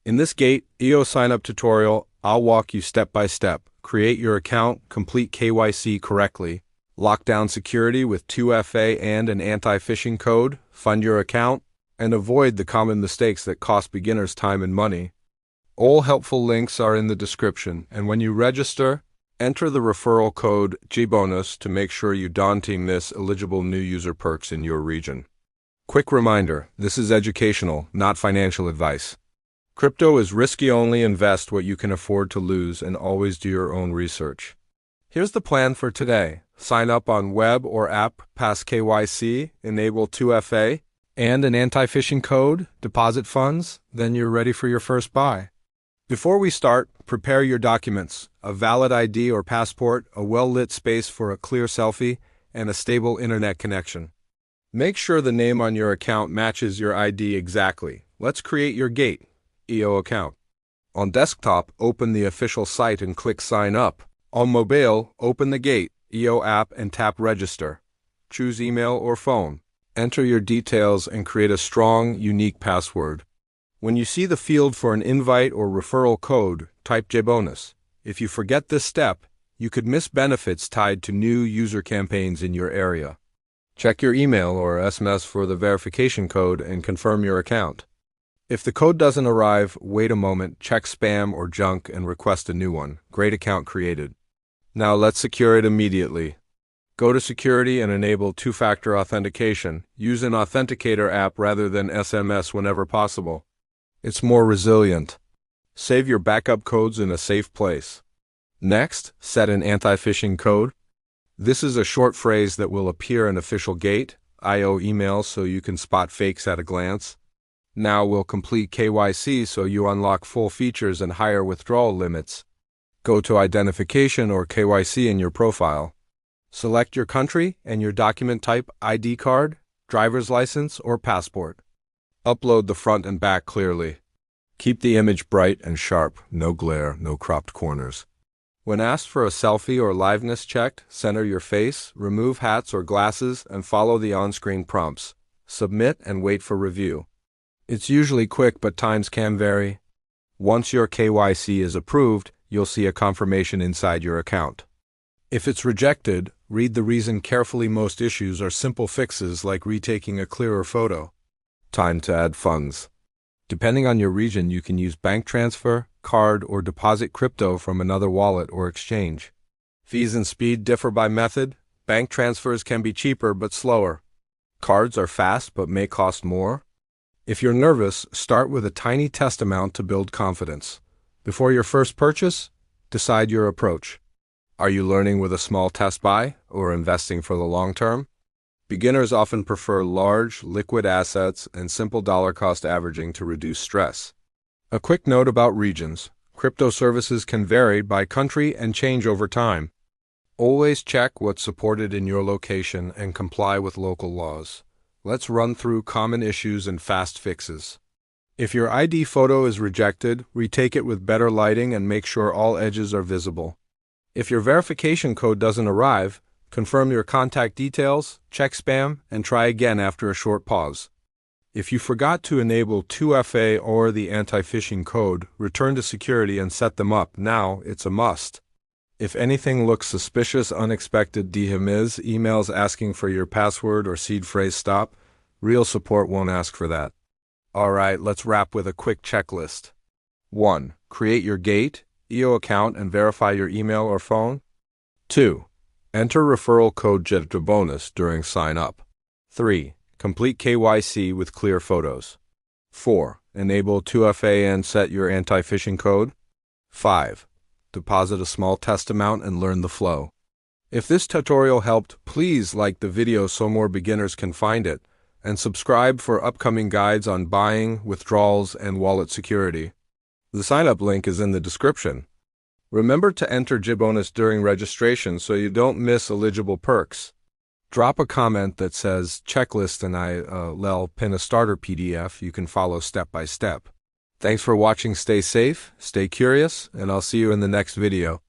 In this Gate EO sign-up tutorial, I'll walk you step by step. Create your account, complete KYC correctly, lock down security with 2FA and an anti-phishing code, fund your account, and avoid the common mistakes that cost beginners time and money. All helpful links are in the description, and when you register, enter the referral code GBonus to make sure you don't miss eligible new user perks in your region. Quick reminder, this is educational, not financial advice. Crypto is risky. Only invest what you can afford to lose and always do your own research. Here's the plan for today. Sign up on web or app, pass KYC, enable 2FA, and an anti-phishing code, deposit funds, then you're ready for your first buy. Before we start, prepare your documents, a valid ID or passport, a well-lit space for a clear selfie, and a stable internet connection. Make sure the name on your account matches your ID exactly. Let's create your Gate EO account. On desktop, open the official site and click Sign Up. On mobile, open the Gate EO app and tap Register. Choose email or phone. Enter your details and create a strong, unique password. When you see the field for an invite or referral code, type GBonus. If you forget this step, you could miss benefits tied to new user campaigns in your area. Check your email or SMS for the verification code and confirm your account. If the code doesn't arrive, wait a moment, check spam or junk and request a new one. Great account created. Now let's secure it immediately. Go to Security and enable two-factor authentication. Use an authenticator app rather than SMS whenever possible. It's more resilient. Save your backup codes in a safe place. Next, set an anti-phishing code. This is a short phrase that will appear in official Gate IO emails so you can spot fakes at a glance. Now we'll complete KYC so you unlock full features and higher withdrawal limits. Go to Identification or KYC in your profile. Select your country and your document type: ID card, driver's license, or passport. Upload the front and back clearly. Keep the image bright and sharp, no glare, no cropped corners. When asked for a selfie or liveness checked, center your face, remove hats or glasses, and follow the on-screen prompts. Submit and wait for review. It's usually quick, but times can vary. Once your KYC is approved, you'll see a confirmation inside your account. If it's rejected, read the reason carefully. Most issues are simple fixes like retaking a clearer photo. Time to add funds. Depending on your region, you can use bank transfer, card, or deposit crypto from another wallet or exchange. Fees and speed differ by method. Bank transfers can be cheaper but slower. Cards are fast but may cost more. If you're nervous, start with a tiny test amount to build confidence. Before your first purchase, decide your approach. Are you learning with a small test buy or investing for the long term? Beginners often prefer large, liquid assets and simple dollar cost averaging to reduce stress. A quick note about regions. Crypto services can vary by country and change over time. Always check what's supported in your location and comply with local laws. Let's run through common issues and fast fixes. If your ID photo is rejected, retake it with better lighting and make sure all edges are visible. If your verification code doesn't arrive, confirm your contact details, check spam, and try again after a short pause. If you forgot to enable 2FA or the anti-phishing code, return to security and set them up. Now it's a must. If anything looks suspicious, unexpected, DMs, emails asking for your password or seed phrase, stop. Real support won't ask for that. Alright, let's wrap with a quick checklist. 1. Create your Gate EO account and verify your email or phone. 2. Enter referral code GBonus during sign up. 3. Complete KYC with clear photos. 4. Enable 2FA and set your anti-phishing code. 5. Deposit a small test amount and learn the flow. If this tutorial helped, please like the video so more beginners can find it, and subscribe for upcoming guides on buying, withdrawals, and wallet security. The sign-up link is in the description. Remember to enter GBonus during registration so you don't miss eligible perks. Drop a comment that says checklist and I'll pin a starter PDF you can follow step by step. Thanks for watching. Stay safe, stay curious, and I'll see you in the next video.